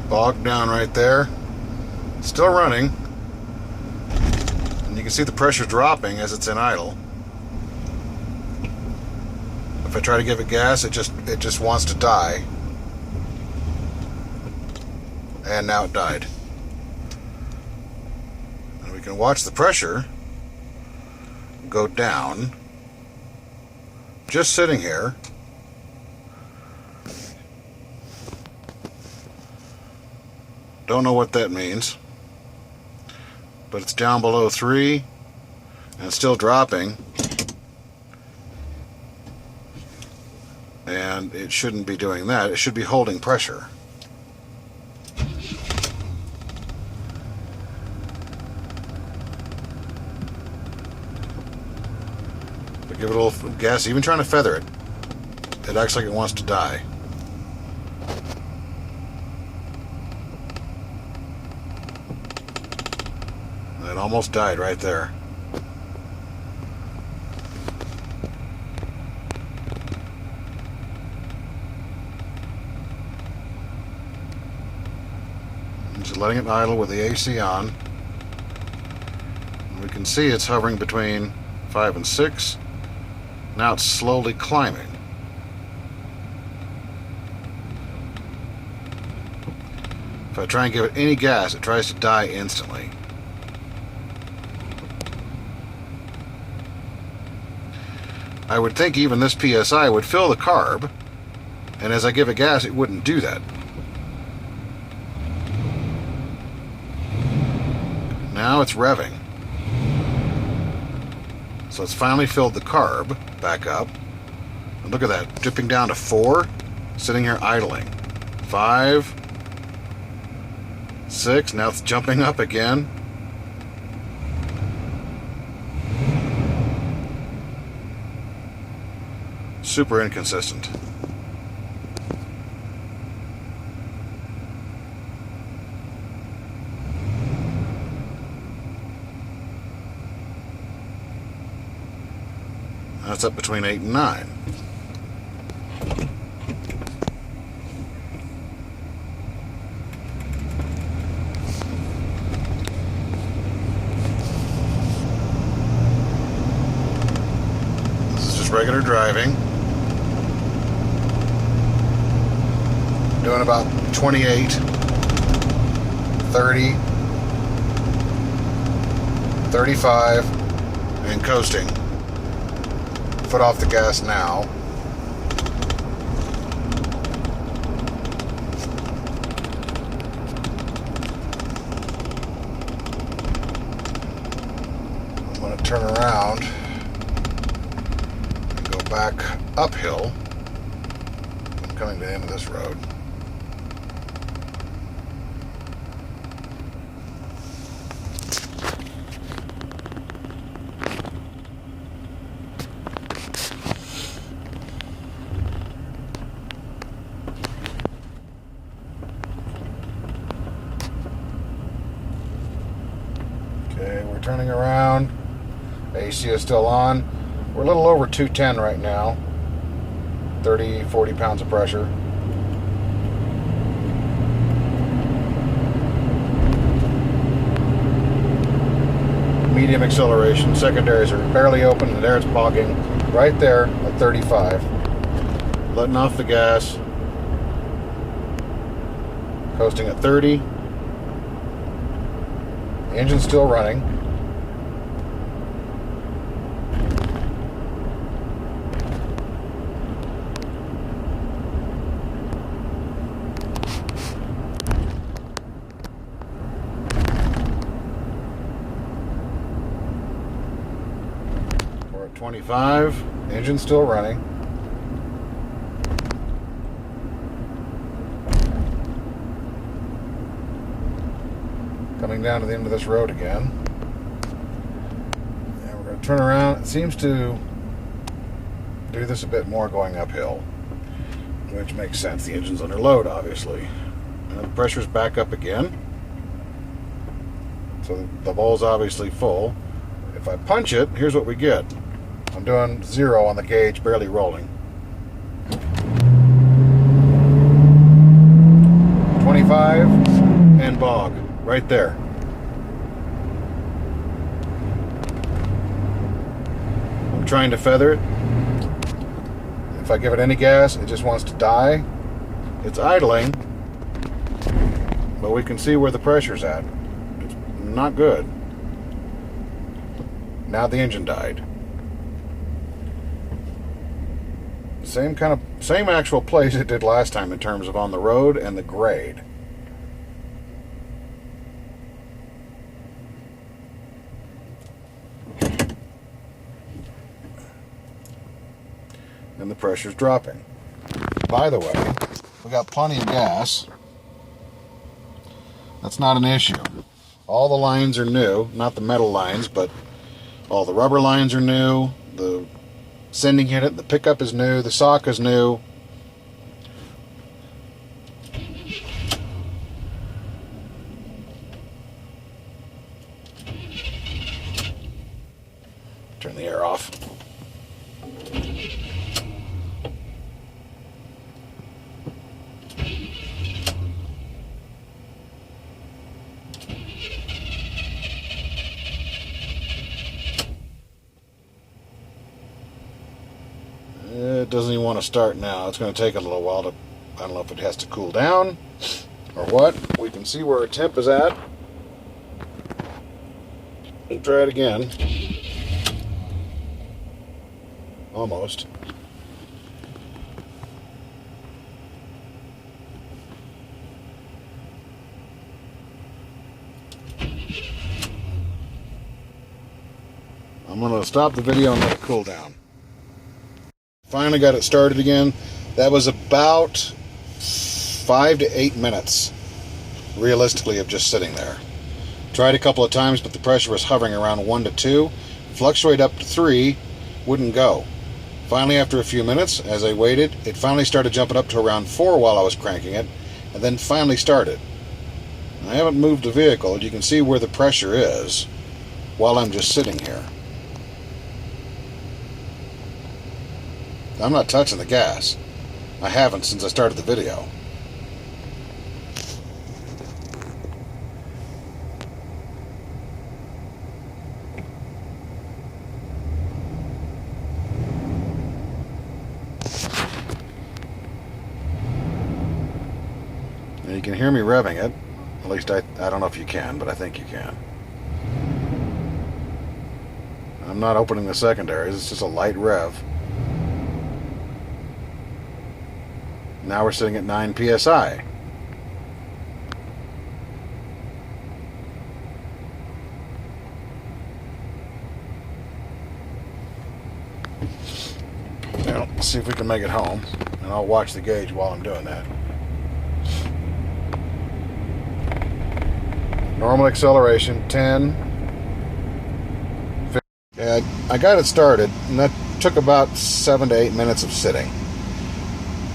Bogged down right there. Still running. And you can see the pressure dropping as it's in idle. If I try to give it gas, it just wants to die. And now it died. And we can watch the pressure go down. Just sitting here. Don't know what that means. But it's down below 3 and it's still dropping. And it shouldn't be doing that. It should be holding pressure. But give it a little gas, even trying to feather it. It acts like it wants to die. And it almost died right there. Just letting it idle with the AC on. And we can see it's hovering between 5 and 6. Now it's slowly climbing. If I try and give it any gas, it tries to die instantly. I would think even this PSI would fill the carb, and as I give it gas, it wouldn't do that. Now it's revving. So it's finally filled the carb back up. And look at that, dipping down to 4, sitting here idling. 5, 6, now it's jumping up again. Super inconsistent. That's up between 8 and 9. This is just regular driving. Doing about 28, 30, 35, and coasting. Foot off the gas now. I'm going to turn around and go back uphill. I'm coming to the end of this road. Okay, we're turning around. AC is still on. We're a little over 210 right now. 30, 40 pounds of pressure. Medium acceleration. Secondaries are barely open, and there it's bogging. Right there at 35. Letting off the gas. Coasting at 30. The engine's still running. We're at 25. The engine's still running. Coming down to the end of this road again. And we're going to turn around. It seems to do this a bit more going uphill, which makes sense. The engine's under load, obviously. And the pressure's back up again. So the bowl's obviously full. If I punch it, here's what we get. I'm doing 0 on the gauge, barely rolling. 25 and bog right there. I'm trying to feather it. If I give it any gas, it just wants to die. It's idling, but we can see where the pressure's at. It's not good. Now the engine died. Same actual place it did last time in terms of on the road and the grade. And the pressure's dropping. By the way, we got plenty of gas. That's not an issue. All the lines are new, not the metal lines, but all the rubber lines are new. The sending unit, the pickup is new, the sock is new. Turn the air off. It doesn't even want to start now. It's going to take a little while to, I don't know if it has to cool down or what. We can see where our temp is at. We'll try it again. Almost. I'm going to stop the video and let it cool down. Finally got it started again. That was about 5 to 8 minutes, realistically, of just sitting there. Tried a couple of times, but the pressure was hovering around 1 to 2. Fluctuate up to 3, wouldn't go. Finally, after a few minutes, as I waited, it finally started jumping up to around 4 while I was cranking it, and then finally started. I haven't moved the vehicle. You can see where the pressure is while I'm just sitting here. I'm not touching the gas. I haven't since I started the video. Now you can hear me revving it. At least I don't know if you can, but I think you can. I'm not opening the secondaries. It's just a light rev. Now we're sitting at 9 psi. Now, let's see if we can make it home, and I'll watch the gauge while I'm doing that. Normal acceleration, 10. 50. Yeah, I got it started, and that took about 7 to 8 minutes of sitting.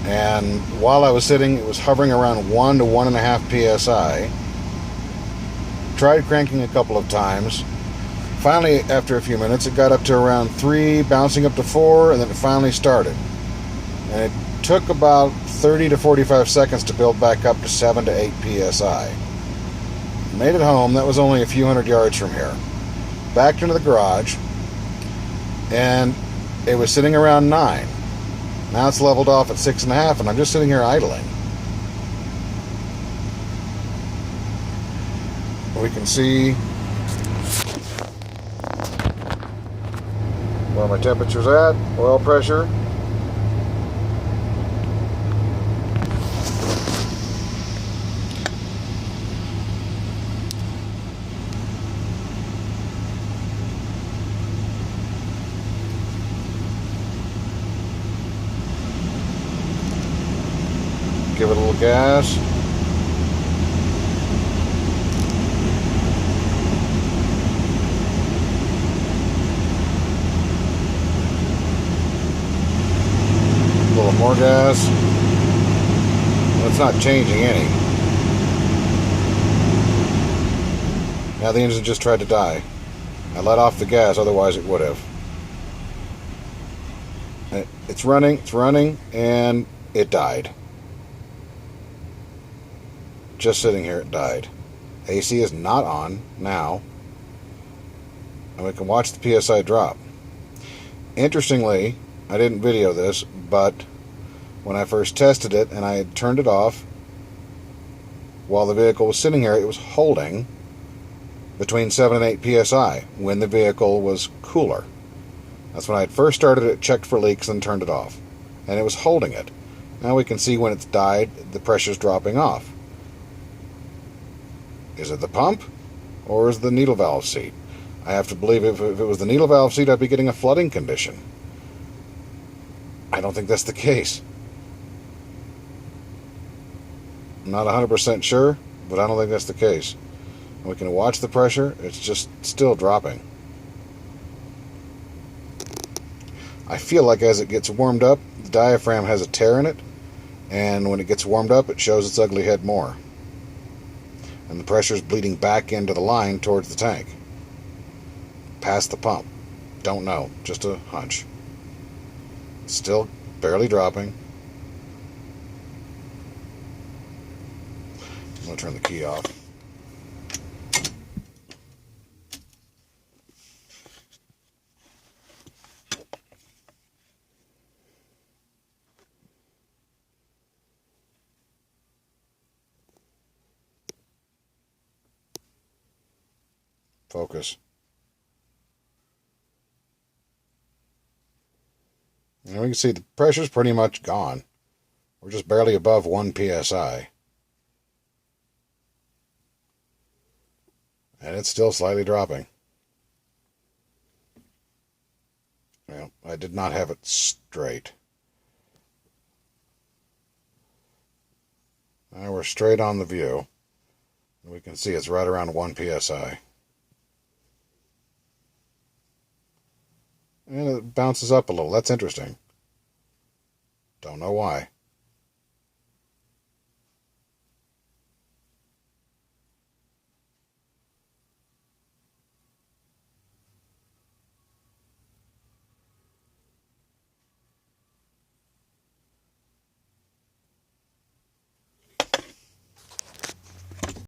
And while I was sitting, it was hovering around 1 to 1.5 psi. Tried cranking a couple of times. Finally, after a few minutes, it got up to around 3, bouncing up to 4, and then it finally started. And it took about 30 to 45 seconds to build back up to 7 to 8 psi. Made it home. That was only a few hundred yards from here. Backed into the garage, and it was sitting around 9. Now it's leveled off at 6.5, and I'm just sitting here idling. We can see where my temperature's at, oil pressure. Give it a little gas. A little more gas. Well, it's not changing any. Now the engine just tried to die. I let off the gas, otherwise it would have. It's running, and it died. just sitting here, it died. AC is not on now, and we can watch the PSI drop. Interestingly, I didn't video this, but when I first tested it and I had turned it off, while the vehicle was sitting here, it was holding between 7 and 8 psi when the vehicle was cooler. That's when I had first started it, checked for leaks, and turned it off. And it was holding it. Now we can see when it's died, the pressure's dropping off. Is it the pump, or is it the needle valve seat? I have to believe if it was the needle valve seat, I'd be getting a flooding condition. I don't think that's the case. I'm not 100% sure, but I don't think that's the case. We can watch the pressure. It's just still dropping. I feel like as it gets warmed up, the diaphragm has a tear in it, and when it gets warmed up, it shows its ugly head more. And the pressure is bleeding back into the line towards the tank. Past the pump. Don't know. Just a hunch. Still barely dropping. I'm going to turn the key off. Focus. And we can see the pressure's pretty much gone. We're just barely above 1 psi. And it's still slightly dropping. Well, I did not have it straight. Now we're straight on the view. We can see it's right around 1 psi. And it bounces up a little. That's interesting. Don't know why.